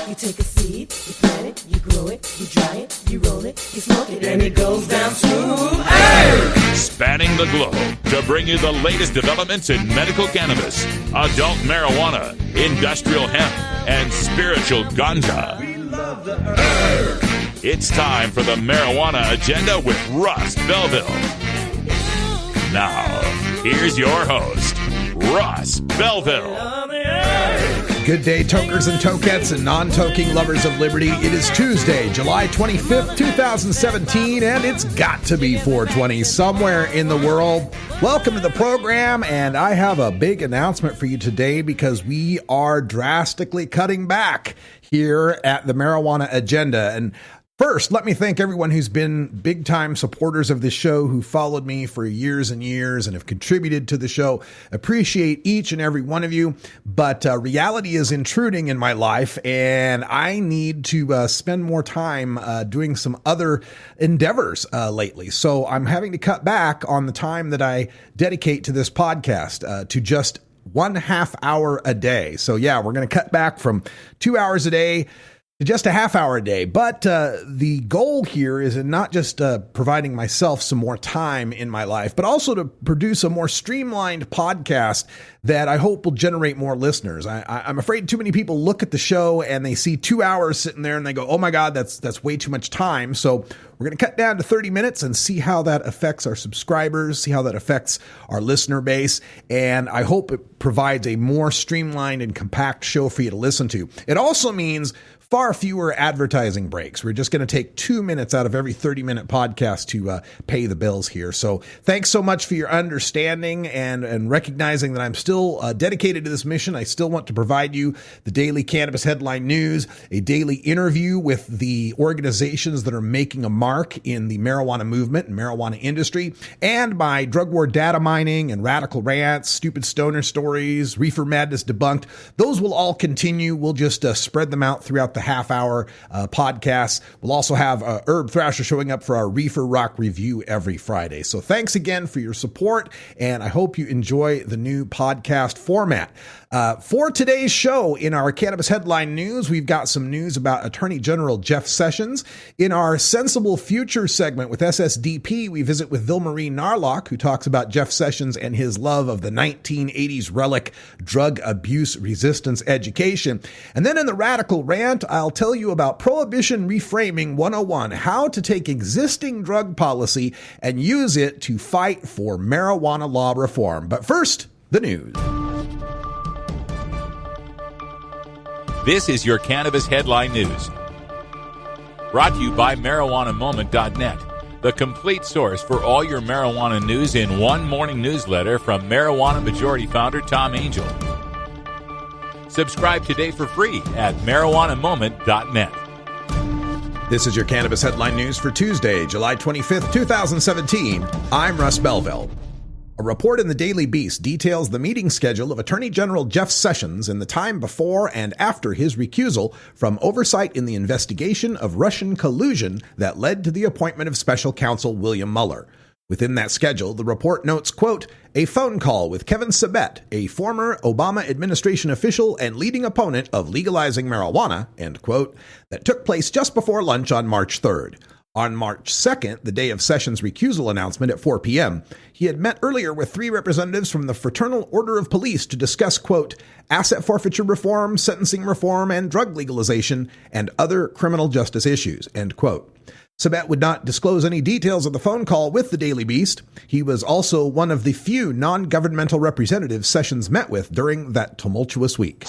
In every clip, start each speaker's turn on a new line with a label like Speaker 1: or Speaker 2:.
Speaker 1: You take a seed, you plant it, you grow it, you dry it, you roll it, you smoke it, and it goes down smooth. Hey!
Speaker 2: Spanning the globe to bring you the latest developments in medical cannabis, adult marijuana, industrial hemp, and spiritual ganja.
Speaker 1: We love the herb.
Speaker 2: It's time for the Marijuana Agenda with Russ Belville. Now, here's your host, Russ Belville.
Speaker 3: Good day, tokers and tokettes and non-toking lovers of liberty. It is Tuesday, July 25th, 2017, and it's got to be 420 somewhere in the world. Welcome to the program, and I have a big announcement for you today because we are drastically cutting back here at the Marijuana Agenda. And first, let me thank everyone who's been big-time supporters of this show, who followed me for years and years and have contributed to the show. Appreciate each and every one of you, but reality is intruding in my life, and I need to spend more time doing some other endeavors lately. So I'm having to cut back on the time that I dedicate to this podcast to just 1/2 hour a day. So yeah, we're going to cut back from 2 hours a day to just a half hour a day. But the goal here is in not just providing myself some more time in my life, but also to produce a more streamlined podcast that I hope will generate more listeners. I'm afraid too many people look at the show and they see 2 hours sitting there and they go, oh my God, that's way too much time. So we're going to cut down to 30 minutes and see how that affects our subscribers, see how that affects our listener base. And I hope it provides a more streamlined and compact show for you to listen to. It also means far fewer advertising breaks. We're just going to take 2 minutes out of every 30-minute podcast to pay the bills here. So thanks so much for your understanding and recognizing that I'm still dedicated to this mission. I still want to provide you the daily cannabis headline news, a daily interview with the organizations that are making a mark in the marijuana movement and marijuana industry, and my drug war data mining and radical rants, stupid stoner stories, reefer madness debunked. Those will all continue. We'll just spread them out throughout the half-hour podcasts. We'll also have Herb Thrasher showing up for our Reefer Rock review every Friday. So thanks again for your support, and I hope you enjoy the new podcast format. For today's show, in our Cannabis Headline News, we've got some news about Attorney General Jeff Sessions. In our Sensible Future segment with SSDP, we visit with Vilmarie Narloch, who talks about Jeff Sessions and his love of the 1980s relic drug abuse resistance education. And then in the Radical Rant, I'll tell you about Prohibition Reframing 101, how to take existing drug policy and use it to fight for marijuana law reform. But first, the news.
Speaker 2: This is your Cannabis Headline News. Brought to you by MarijuanaMoment.net, the complete source for all your marijuana news in one morning newsletter from Marijuana Majority Founder Tom Angel. Subscribe today for free at MarijuanaMoment.net.
Speaker 3: This is your Cannabis Headline News for Tuesday, July 25th, 2017. I'm Russ Belville. A report in the Daily Beast details the meeting schedule of Attorney General Jeff Sessions in the time before and after his recusal from oversight in the investigation of Russian collusion that led to the appointment of Special Counsel William Mueller. Within that schedule, the report notes, quote, a phone call with Kevin Sabet, a former Obama administration official and leading opponent of legalizing marijuana, end quote, that took place just before lunch on March 3rd. On March 2nd, the day of Sessions' recusal announcement at 4 p.m., he had met earlier with 3 representatives from the Fraternal Order of Police to discuss, quote, asset forfeiture reform, sentencing reform, and drug legalization, and other criminal justice issues, end quote. Sabet would not disclose any details of the phone call with the Daily Beast. He was also one of the few non-governmental representatives Sessions met with during that tumultuous week.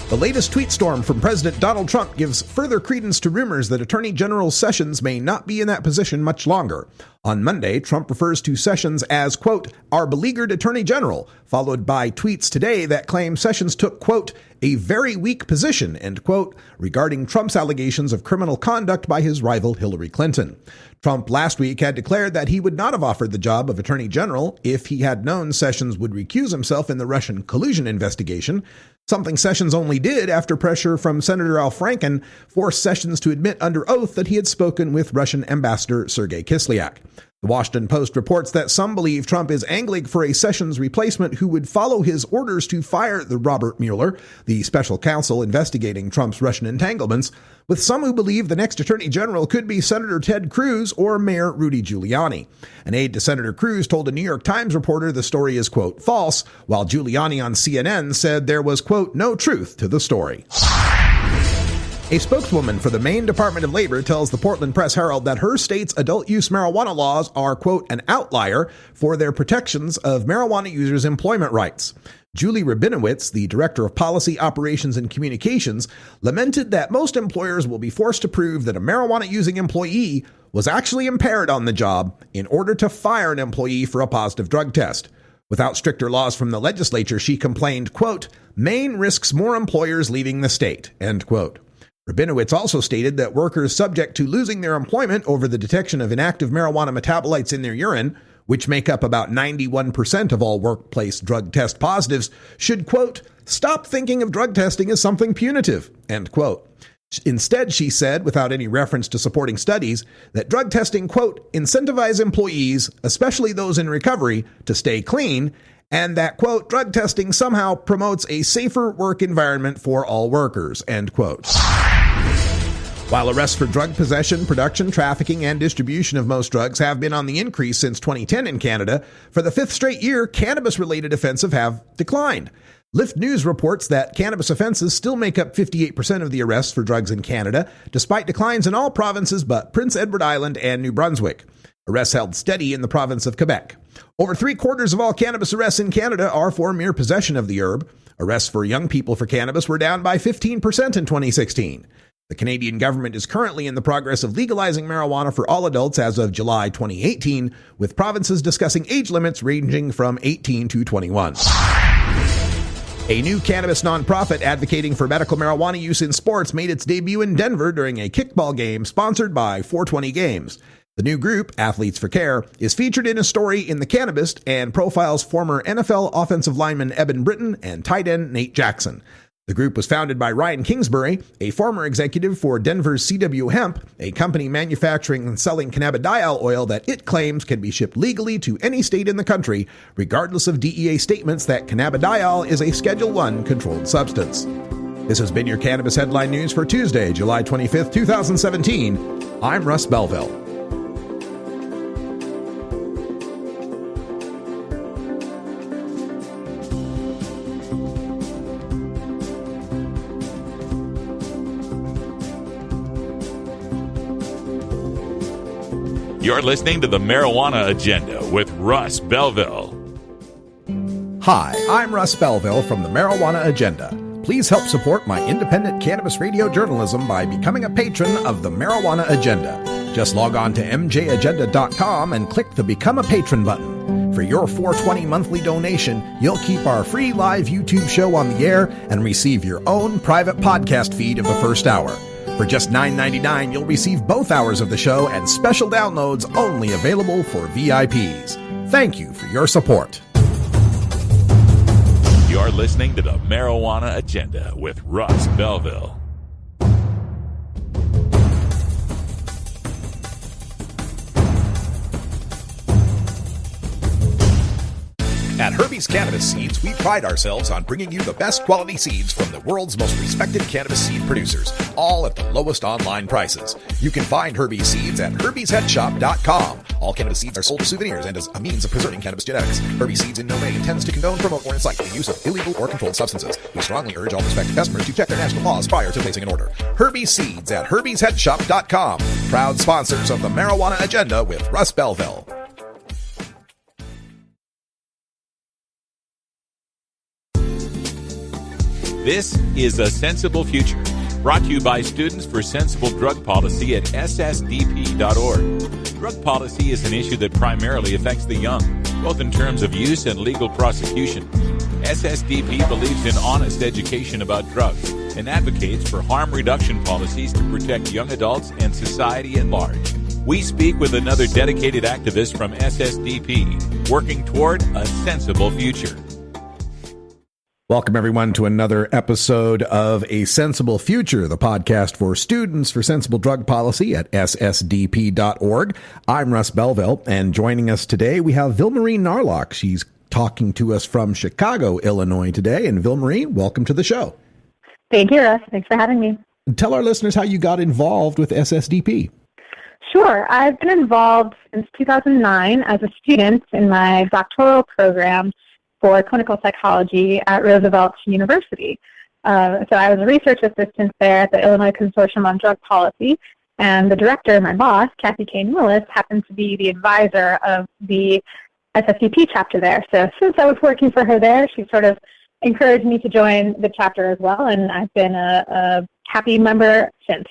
Speaker 3: The latest tweet storm from President Donald Trump gives further credence to rumors that Attorney General Sessions may not be in that position much longer. On Monday, Trump refers to Sessions as, quote, our beleaguered Attorney General, followed by tweets today that claim Sessions took, quote, a very weak position, end quote, regarding Trump's allegations of criminal conduct by his rival Hillary Clinton. Trump last week had declared that he would not have offered the job of Attorney General if he had known Sessions would recuse himself in the Russian collusion investigation, something Sessions only did after pressure from Senator Al Franken forced Sessions to admit under oath that he had spoken with Russian Ambassador Sergei Kislyak. The Washington Post reports that some believe Trump is angling for a Sessions replacement who would follow his orders to fire the Robert Mueller, the special counsel investigating Trump's Russian entanglements, with some who believe the next Attorney General could be Senator Ted Cruz or Mayor Rudy Giuliani. An aide to Senator Cruz told a New York Times reporter the story is, quote, false, while Giuliani on CNN said there was, quote, no truth to the story. A spokeswoman for the Maine Department of Labor tells the Portland Press-Herald that her state's adult-use marijuana laws are, quote, an outlier for their protections of marijuana users' employment rights. Julie Rabinowitz, the Director of Policy, Operations, and Communications, lamented that most employers will be forced to prove that a marijuana-using employee was actually impaired on the job in order to fire an employee for a positive drug test. Without stricter laws from the legislature, she complained, quote, Maine risks more employers leaving the state, end quote. Rabinowitz also stated that workers subject to losing their employment over the detection of inactive marijuana metabolites in their urine, which make up about 91% of all workplace drug test positives, should, quote, stop thinking of drug testing as something punitive, end quote. Instead, she said, without any reference to supporting studies, that drug testing, quote, incentivize employees, especially those in recovery, to stay clean, and that, quote, drug testing somehow promotes a safer work environment for all workers, end quote. While arrests for drug possession, production, trafficking, and distribution of most drugs have been on the increase since 2010 in Canada, for the fifth straight year, cannabis-related offenses have declined. Lyft News reports that cannabis offenses still make up 58% of the arrests for drugs in Canada, despite declines in all provinces but Prince Edward Island and New Brunswick. Arrests held steady in the province of Quebec. Over 3/4 of all cannabis arrests in Canada are for mere possession of the herb. Arrests for young people for cannabis were down by 15% in 2016. The Canadian government is currently in the progress of legalizing marijuana for all adults as of July 2018, with provinces discussing age limits ranging from 18 to 21. A new cannabis nonprofit advocating for medical marijuana use in sports made its debut in Denver during a kickball game sponsored by 420 Games. The new group, Athletes for Care, is featured in a story in The Cannabist and profiles former NFL offensive lineman Eben Britton and tight end Nate Jackson. The group was founded by Ryan Kingsbury, a former executive for Denver's CW Hemp, a company manufacturing and selling cannabidiol oil that it claims can be shipped legally to any state in the country, regardless of DEA statements that cannabidiol is a Schedule I controlled substance. This has been your Cannabis Headline News for Tuesday, July 25th, 2017. I'm Russ Belville.
Speaker 2: You're listening to the Marijuana Agenda with Russ Belville.
Speaker 3: Hi, I'm Russ Belville from the Marijuana Agenda. Please help support my independent cannabis radio journalism by becoming a patron of the Marijuana Agenda. Just log on to mjagenda.com and click the Become a Patron button. For your $4.20 monthly donation, you'll keep our free live YouTube show on the air and receive your own private podcast feed of the first hour. For just $9.99, you'll receive both hours of the show and special downloads only available for VIPs. Thank you for your support.
Speaker 2: You're listening to the Marijuana Agenda with Russ Belville.
Speaker 3: At Herbie's Cannabis Seeds, we pride ourselves on bringing you the best quality seeds from the world's most respected cannabis seed producers, all at the lowest online prices. You can find Herbie's Seeds at herbiesheadshop.com. All cannabis seeds are sold as souvenirs and as a means of preserving cannabis genetics. Herbie's Seeds in no way intends to condone, promote, or incite the use of illegal or controlled substances. We strongly urge all prospective customers to check their national laws prior to placing an order. Herbie's Seeds at herbiesheadshop.com. Proud sponsors of the Marijuana Agenda with Russ Belville.
Speaker 2: This is A Sensible Future, brought to you by Students for Sensible Drug Policy at SSDP.org. Drug policy is an issue that primarily affects the young, both in terms of use and legal prosecution. SSDP believes in honest education about drugs and advocates for harm reduction policies to protect young adults and society at large. We speak with another dedicated activist from SSDP, working toward a sensible future.
Speaker 3: Welcome, everyone, to another episode of A Sensible Future, the podcast for students for sensible drug policy at SSDP.org. I'm Russ Belville, and joining us today, we have Vilmarie Narloch. She's talking to us from Chicago, Illinois today. And Vilmarie, welcome to the show.
Speaker 4: Thank you, Russ. Thanks for having me.
Speaker 3: Tell our listeners how you got involved with SSDP.
Speaker 4: Sure. I've been involved since 2009 as a student in my doctoral program for clinical psychology at Roosevelt University. So I was a research assistant there at the Illinois Consortium on Drug Policy, and the director, my boss, Kathy Kane Willis, happened to be the advisor of the SSDP chapter there. So since I was working for her there, she sort of encouraged me to join the chapter as well, and I've been a happy member since.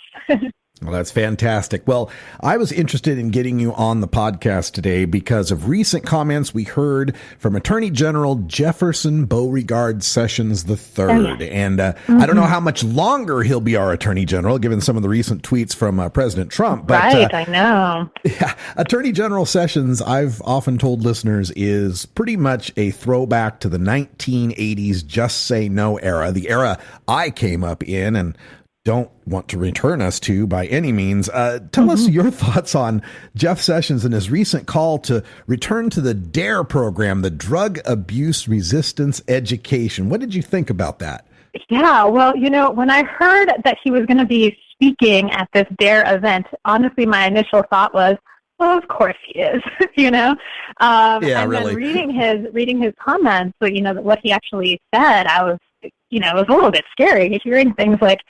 Speaker 3: Well, that's fantastic. Well, I was interested in getting you on the podcast today because of recent comments we heard from Attorney General Jefferson Beauregard Sessions III. And I don't know how much longer he'll be our Attorney General, given some of the recent tweets from President Trump. But,
Speaker 4: right, I know.
Speaker 3: Yeah, Attorney General Sessions, I've often told listeners, is pretty much a throwback to the 1980s Just Say No era, the era I came up in and don't want to return us to by any means. Tell us your thoughts on Jeff Sessions and his recent call to return to the D.A.R.E program, the Drug Abuse Resistance Education. What did you think about that?
Speaker 4: Yeah, well, when I heard that he was going to be speaking at this D.A.R.E event, honestly, my initial thought was, well, of course he is,
Speaker 3: Yeah,
Speaker 4: and
Speaker 3: really.
Speaker 4: then reading his comments, what he actually said, I was, it was a little bit scary. Hearing things like,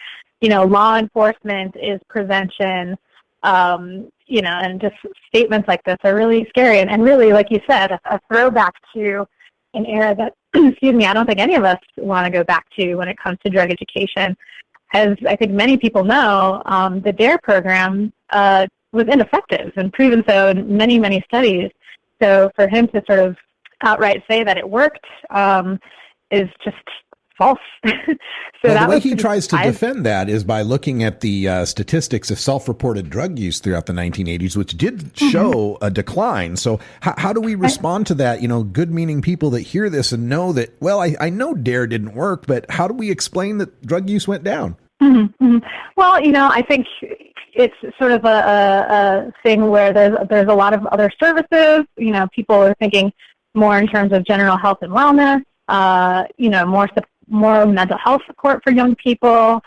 Speaker 4: law enforcement is prevention, and just statements like this are really scary. And really, like you said, a throwback to an era that, I don't think any of us want to go back to when it comes to drug education. As I think many people know, the D.A.R.E program was ineffective and proven so in many, many studies. So for him to sort of outright say that it worked is just false.
Speaker 3: The way he tries to defend that is by looking at the statistics of self-reported drug use throughout the 1980s, which did show a decline. So how do we respond to that? Good-meaning people that hear this and know that, well, I know D.A.R.E didn't work, but how do we explain that drug use went down?
Speaker 4: Well, I think it's sort of a thing where there's a lot of other services. People are thinking more in terms of general health and wellness, more mental health support for young people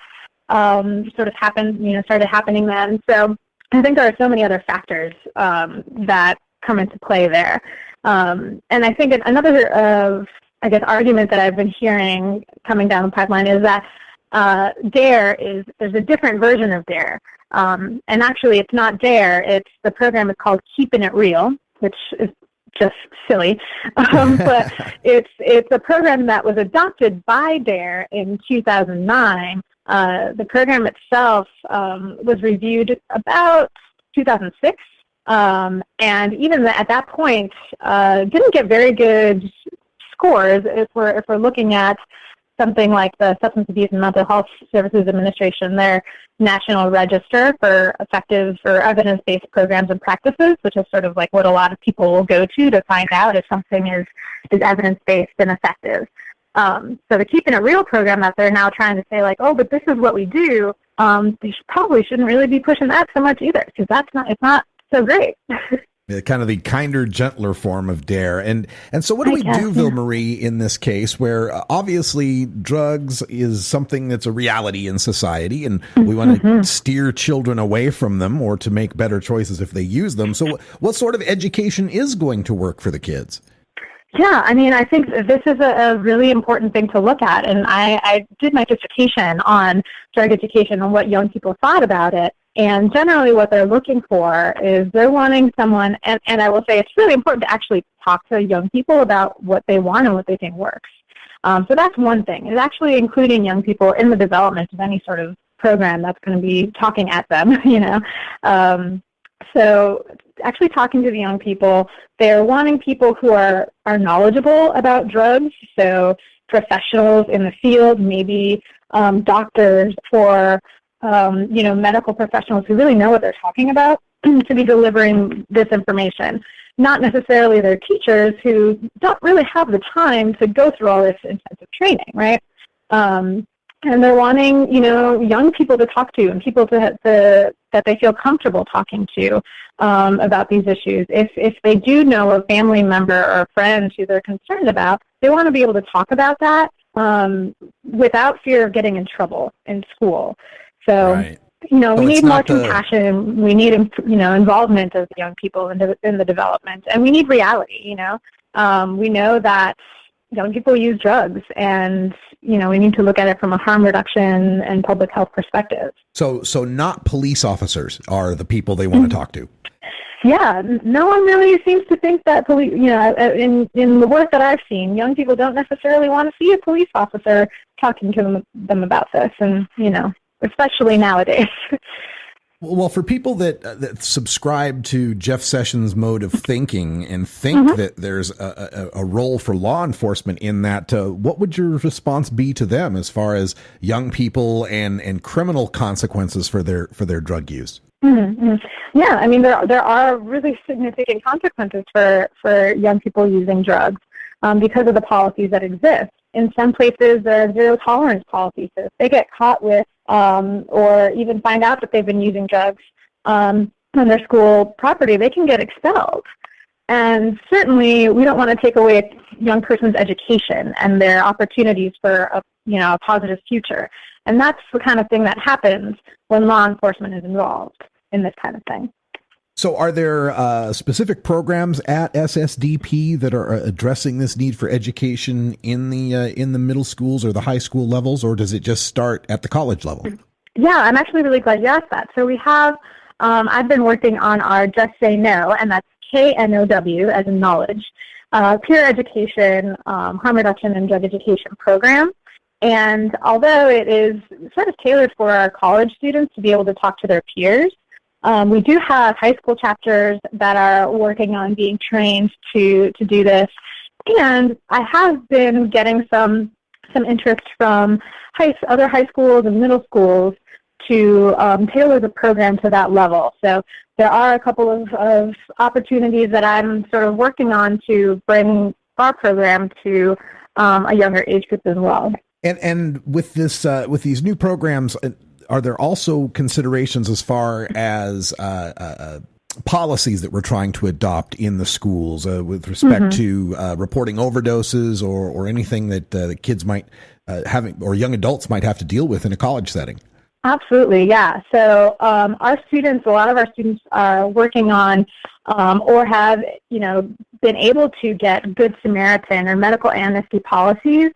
Speaker 4: started happening then. So I think there are so many other factors that come into play there. And I think another, argument that I've been hearing coming down the pipeline is that D.A.R.E. there's a different version of D.A.R.E. And actually it's not D.A.R.E., the program is called Keeping It Real, which is just silly, but it's a program that was adopted by D.A.R.E. in 2009. The program itself was reviewed about 2006, and even at that point didn't get very good scores if we're looking at something like the Substance Abuse and Mental Health Services Administration, their National Register for Effective or Evidence-Based Programs and Practices, which is sort of like what a lot of people will go to find out if something is evidence-based and effective. So the Keeping It Real program that they're now trying to say like, oh, but this is what we do, they probably shouldn't really be pushing that so much either, because it's not so great.
Speaker 3: Kind of the kinder, gentler form of D.A.R.E. And so what do we do, Vilmarie, in this case where obviously drugs is something that's a reality in society and we want to steer children away from them or to make better choices if they use them. So what sort of education is going to work for the kids?
Speaker 4: Yeah, I think this is a really important thing to look at. And I did my dissertation on drug education and what young people thought about it. And generally what they're looking for is they're wanting someone, and I will say it's really important to actually talk to young people about what they want and what they think works. So that's one thing, is actually including young people in the development of any sort of program that's going to be talking at them, So actually talking to the young people, they're wanting people who are knowledgeable about drugs, so professionals in the field, maybe doctors or medical professionals who really know what they're talking about to be delivering this information. not necessarily their teachers, who don't really have the time to go through all this intensive training, right? And they're wanting, young people to talk to and people that they feel comfortable talking to about these issues. If they do know a family member or a friend who they're concerned about, they want to be able to talk about that without fear of getting in trouble in school. So,
Speaker 3: Right.
Speaker 4: we need more compassion. We need, involvement of the young people in the development, and we need reality. We know that young people use drugs, and we need to look at it from a harm reduction and public health perspective.
Speaker 3: So not police officers are the people they want to talk to.
Speaker 4: Yeah, no one really seems to think that police. In the work that I've seen, young people don't necessarily want to see a police officer talking to them about this, and especially nowadays.
Speaker 3: Well, for people that subscribe to Jeff Sessions' mode of thinking and think that there's a role for law enforcement in that, what would your response be to them as far as young people and criminal consequences for their drug use?
Speaker 4: Mm-hmm. Yeah, I mean, there are really significant consequences for young people using drugs because of the policies that exist. In some places, there are zero tolerance policies. So if they get caught with or even find out that they've been using drugs on their school property, they can get expelled. And certainly, we don't want to take away a young person's education and their opportunities for a positive future. And that's the kind of thing that happens when law enforcement is involved in this kind of thing.
Speaker 3: So are there specific programs at SSDP that are addressing this need for education in the middle schools or the high school levels, or does it just start at the college level?
Speaker 4: Yeah, I'm actually really glad you asked that. So we have, I've been working on our Just Say No, and that's KNOW as in knowledge, peer education, harm reduction and drug education program. And although it is sort of tailored for our college students to be able to talk to their peers, we do have high school chapters that are working on being trained to do this. And I have been getting some interest from other high schools and middle schools to tailor the program to that level. So there are a couple of opportunities that I'm sort of working on to bring our program to a younger age group as well.
Speaker 3: And with this with these new programs, are there also considerations as far as policies that we're trying to adopt in the schools with respect to reporting overdoses or anything that the kids might or young adults might have to deal with in a college setting?
Speaker 4: Absolutely, yeah. So a lot of our students are working on or have, been able to get Good Samaritan or medical amnesty policies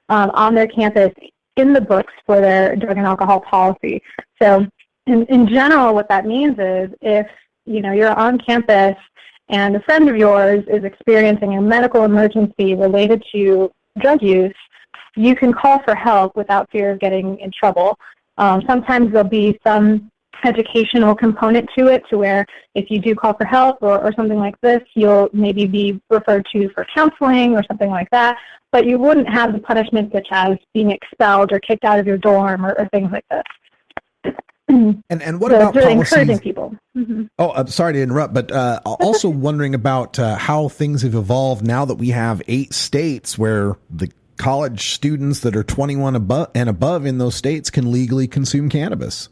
Speaker 4: on their campus in the books for their drug and alcohol policy. So in general, what that means is if, you're on campus and a friend of yours is experiencing a medical emergency related to drug use, you can call for help without fear of getting in trouble. Sometimes there'll be some educational component to it, to where if you do call for help or something like this, you'll maybe be referred to for counseling or something like that, but you wouldn't have the punishment such as being expelled or kicked out of your dorm or things like this.
Speaker 3: And what about
Speaker 4: really
Speaker 3: policies?
Speaker 4: Encouraging people.
Speaker 3: Oh, I'm sorry to interrupt, but also wondering about how things have evolved now that we have 8 states where the college students that are 21 and above in those states can legally consume cannabis.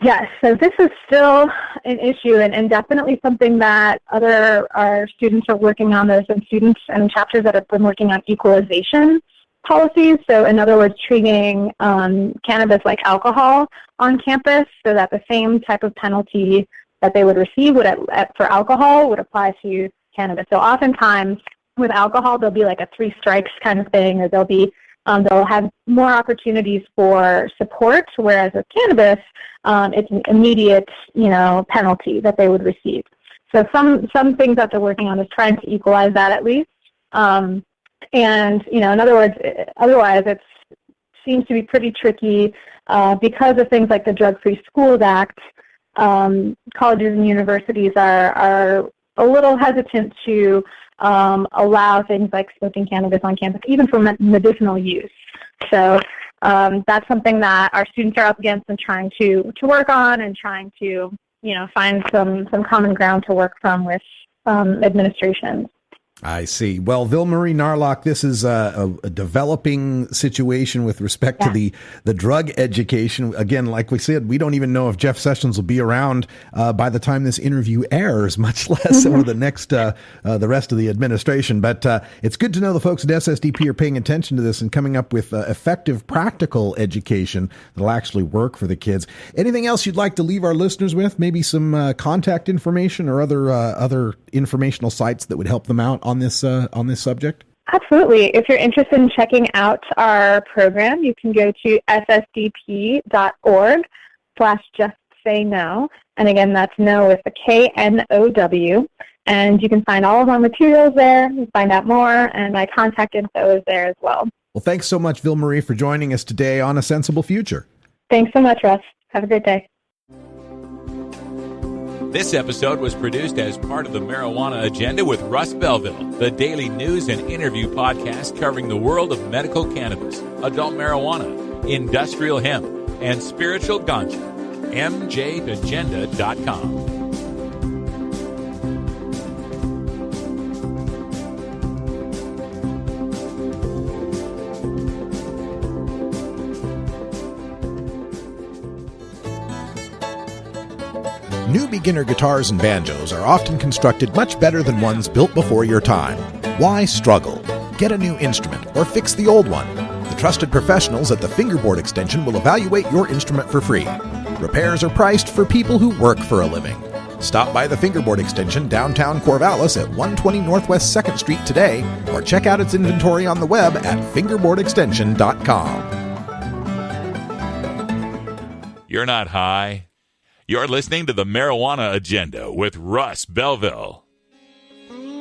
Speaker 4: Yes, so this is still an issue and definitely something that our students are working on. There's some students and chapters that have been working on equalization policies. So in other words, treating cannabis like alcohol on campus so that the same type of penalty that they would receive for alcohol would apply to cannabis. So oftentimes with alcohol, there'll be like a 3 strikes kind of thing, or they'll have more opportunities for support, whereas with cannabis, it's an immediate, penalty that they would receive. So some things that they're working on is trying to equalize that at least. And, in other words, otherwise it seems to be pretty tricky because of things like the Drug-Free Schools Act. Colleges and universities are a little hesitant to allow things like smoking cannabis on campus, even for medicinal use. So that's something that our students are up against and trying to work on and trying to, find some common ground to work from with administrations.
Speaker 3: I see. Well, Vilmarie Narloch, this is a developing situation with respect to the drug education. Again, like we said, we don't even know if Jeff Sessions will be around by the time this interview airs, much less over the next the rest of the administration. But it's good to know the folks at SSDP are paying attention to this and coming up with effective, practical education that'll actually work for the kids. Anything else you'd like to leave our listeners with? Maybe some contact information or other informational sites that would help them out on this subject?
Speaker 4: Absolutely. If you're interested in checking out our program, you can go to ssdp.org/justsayno. And again, that's no with the KNOW. And you can find all of our materials there, find out more, and my contact info is there as well.
Speaker 3: Well, thanks so much, Vilmarie, for joining us today on A Sensible Future.
Speaker 4: Thanks so much, Russ. Have a great day.
Speaker 2: This episode was produced as part of the Marijuana Agenda with Russ Belville, the daily news and interview podcast covering the world of medical cannabis, adult marijuana, industrial hemp, and spiritual ganja. MJAgenda.com.
Speaker 3: New beginner guitars and banjos are often constructed much better than ones built before your time. Why struggle? Get a new instrument or fix the old one. The trusted professionals at the Fingerboard Extension will evaluate your instrument for free. Repairs are priced for people who work for a living. Stop by the Fingerboard Extension downtown Corvallis at 120 Northwest 2nd Street today or check out its inventory on the web at fingerboardextension.com.
Speaker 2: You're not high. You're listening to the Marijuana Agenda with Russ Belville.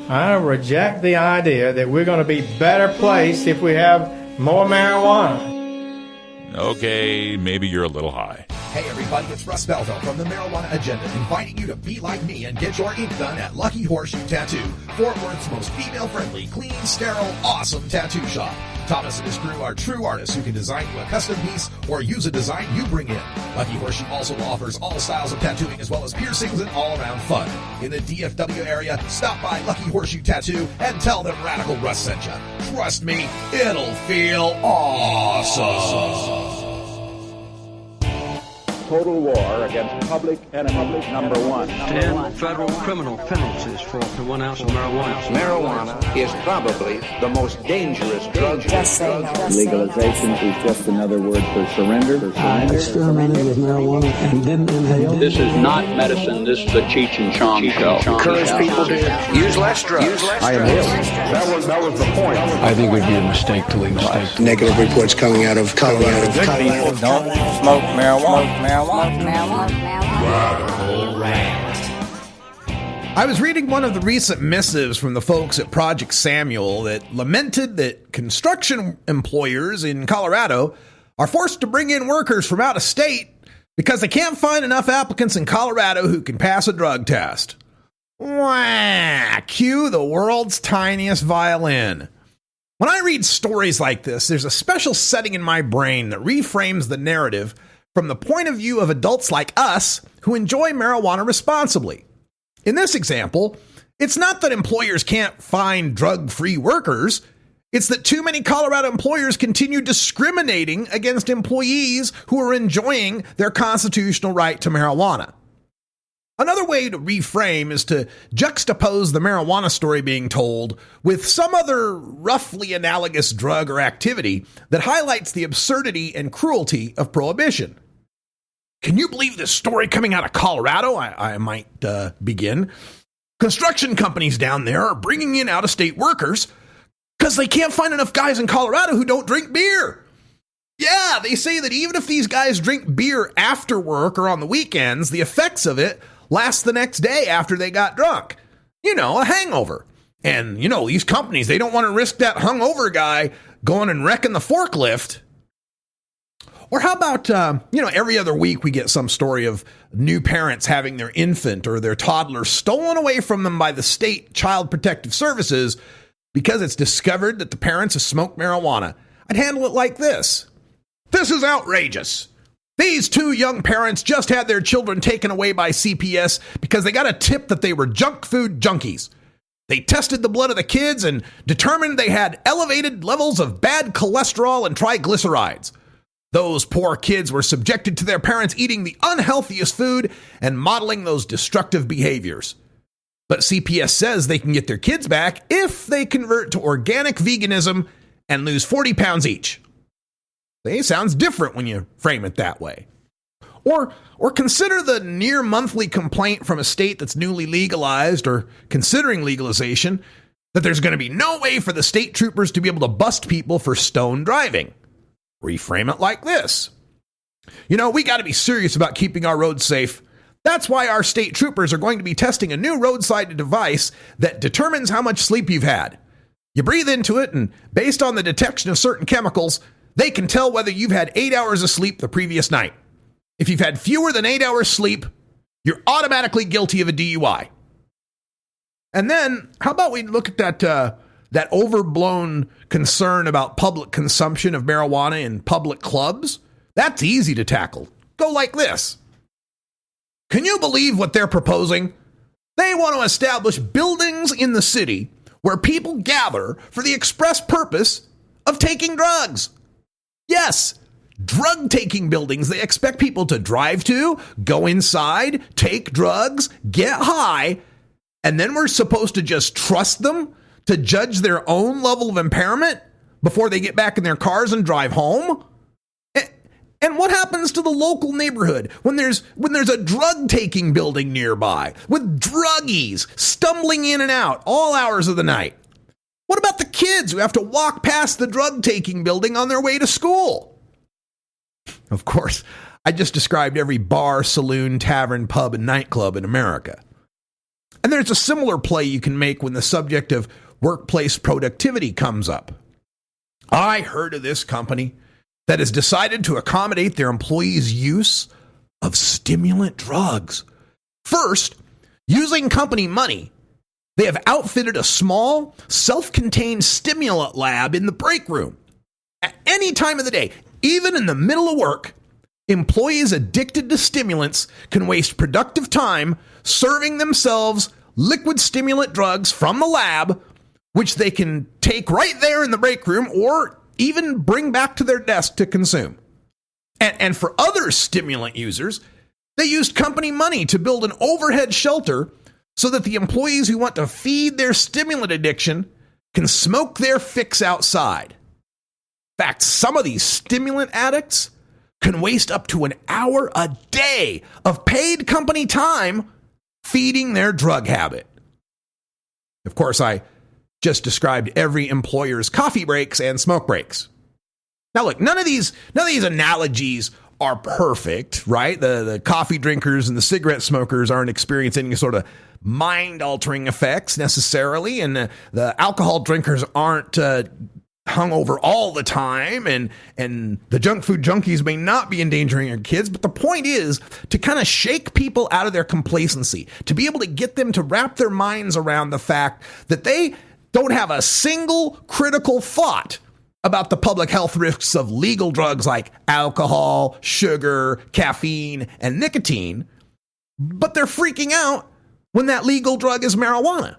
Speaker 5: I reject the idea that we're going to be better placed if we have more marijuana.
Speaker 2: Okay, maybe you're a little high.
Speaker 3: Hey everybody, it's Russ Belville from the Marijuana Agenda, inviting you to be like me and get your ink done at Lucky Horseshoe Tattoo, Fort Worth's most female-friendly, clean, sterile, awesome tattoo shop. Thomas and his crew are true artists who can design you a custom piece or use a design you bring in. Lucky Horseshoe also offers all styles of tattooing as well as piercings and all-around fun. In the DFW area, stop by Lucky Horseshoe Tattoo and tell them Radical Russ sent you. Trust me, it'll feel awesome.
Speaker 6: Total war against public enemy number one.
Speaker 7: 10 federal criminal penalties for up to 1 ounce of marijuana.
Speaker 6: Marijuana is probably the most dangerous drug.
Speaker 8: Legalization is just another word for surrender.
Speaker 9: I experimented with marijuana and didn't inhale.
Speaker 10: This is not medicine. This is a Cheech and Chong show.
Speaker 6: Encourage people to use less drugs.
Speaker 8: I inhaled. That was the point.
Speaker 9: I think it would be a mistake to legalize.
Speaker 11: Negative reports coming out of Colorado.
Speaker 6: People don't smoke marijuana.
Speaker 2: Radical Rant.
Speaker 3: I was reading one of the recent missives from the folks at Project Samuel that lamented that construction employers in Colorado are forced to bring in workers from out of state because they can't find enough applicants in Colorado who can pass a drug test. Wah! Cue the world's tiniest violin. When I read stories like this, there's a special setting in my brain that reframes the narrative from the point of view of adults like us who enjoy marijuana responsibly. In this example, it's not that employers can't find drug-free workers. It's that too many Colorado employers continue discriminating against employees who are enjoying their constitutional right to marijuana. Another way to reframe is to juxtapose the marijuana story being told with some other roughly analogous drug or activity that highlights the absurdity and cruelty of prohibition. Can you believe this story coming out of Colorado? I might begin. Construction companies down there are bringing in out-of-state workers because they can't find enough guys in Colorado who don't drink beer. Yeah, they say that even if these guys drink beer after work or on the weekends, the effects of it last the next day after they got drunk. You know, a hangover. And, you know, these companies, they don't want to risk that hungover guy going and wrecking the forklift. Or how about, every other week we get some story of new parents having their infant or their toddler stolen away from them by the state child protective services because it's discovered that the parents have smoked marijuana. I'd handle it like this. This is outrageous. These two young parents just had their children taken away by CPS because they got a tip that they were junk food junkies. They tested the blood of the kids and determined they had elevated levels of bad cholesterol and triglycerides. Those poor kids were subjected to their parents eating the unhealthiest food and modeling those destructive behaviors. But CPS says they can get their kids back if they convert to organic veganism and lose 40 pounds each. It sounds different when you frame it that way. Or consider the near monthly complaint from a state that's newly legalized or considering legalization that there's going to be no way for the state troopers to be able to bust people for stone driving. Reframe it like this. We got to be serious about keeping our roads safe. That's why our state troopers are going to be testing a new roadside device that determines how much sleep you've had. You breathe into it, and based on the detection of certain chemicals, they can tell whether you've had 8 hours of sleep the previous night. If you've had fewer than 8 hours sleep, you're automatically guilty of a DUI. And then, how about we look at that overblown concern about public consumption of marijuana in public clubs? That's easy to tackle. Go like this. Can you believe what they're proposing? They want to establish buildings in the city where people gather for the express purpose of taking drugs. Yes, drug-taking buildings they expect people to drive to, go inside, take drugs, get high, and then we're supposed to just trust them to judge their own level of impairment before they get back in their cars and drive home? And what happens to the local neighborhood when there's a drug-taking building nearby with druggies stumbling in and out all hours of the night? What about the kids who have to walk past the drug-taking building on their way to school? Of course, I just described every bar, saloon, tavern, pub, and nightclub in America. And there's a similar play you can make when the subject of workplace productivity comes up. I heard of this company that has decided to accommodate their employees' use of stimulant drugs. First, using company money, they have outfitted a small, self-contained stimulant lab in the break room. At any time of the day, even in the middle of work, employees addicted to stimulants can waste productive time serving themselves liquid stimulant drugs from the lab, which they can take right there in the break room or even bring back to their desk to consume. And for other stimulant users, they used company money to build an overhead shelter so that the employees who want to feed their stimulant addiction can smoke their fix outside. In fact, some of these stimulant addicts can waste up to an hour a day of paid company time feeding their drug habit. Of course, I just described every employer's coffee breaks and smoke breaks. Now look, none of these analogies are perfect, right? The coffee drinkers and the cigarette smokers aren't experiencing any sort of mind-altering effects necessarily, and the alcohol drinkers aren't hungover all the time, and the junk food junkies may not be endangering your kids. But the point is to kind of shake people out of their complacency, to be able to get them to wrap their minds around the fact that they don't have a single critical thought about the public health risks of legal drugs like alcohol, sugar, caffeine, and nicotine, but they're freaking out when that legal drug is marijuana.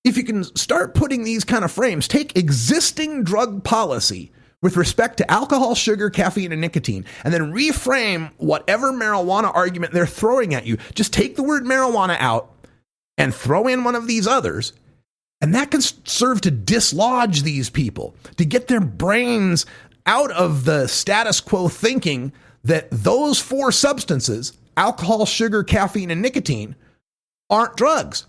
Speaker 3: If you can start putting these kind of frames, take existing drug policy with respect to alcohol, sugar, caffeine, and nicotine, and then reframe whatever marijuana argument they're throwing at you. Just take the word marijuana out and throw in one of these others, and that can serve to dislodge these people, to get their brains out of the status quo thinking that those four substances, alcohol, sugar, caffeine, and nicotine, aren't drugs.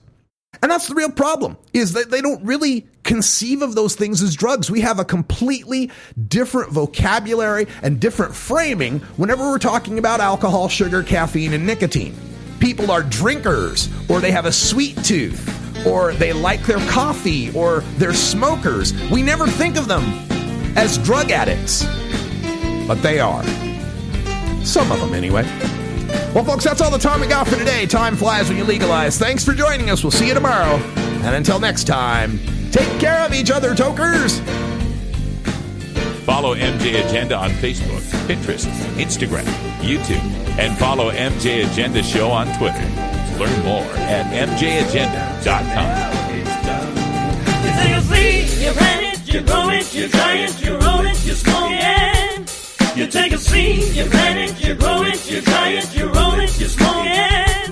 Speaker 3: And that's the real problem, is that they don't really conceive of those things as drugs. We have a completely different vocabulary and different framing whenever we're talking about alcohol, sugar, caffeine, and nicotine. People are drinkers, or they have a sweet tooth, or they like their coffee, or they're smokers. We never think of them as drug addicts, but they are. Some of them, anyway. Well, folks, that's all the time we got for today. Time flies when you legalize. Thanks for joining us. We'll see you tomorrow. And until next time, take care of each other, tokers.
Speaker 2: Follow MJ Agenda on Facebook, Pinterest, Instagram, YouTube, and follow MJ Agenda Show on Twitter. Learn more at mjagenda.com.
Speaker 1: You take a seed, you plant it, you grow it, you dry it, you roll it, you smoke it. You take a seed, you plant it, you grow it, you dry it, you roll it, you smoke it.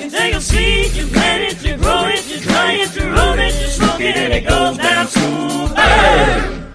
Speaker 1: You take a seed, you plant it, you grow it, you dry it, you roll it, you smoke it, and it goes down smooth.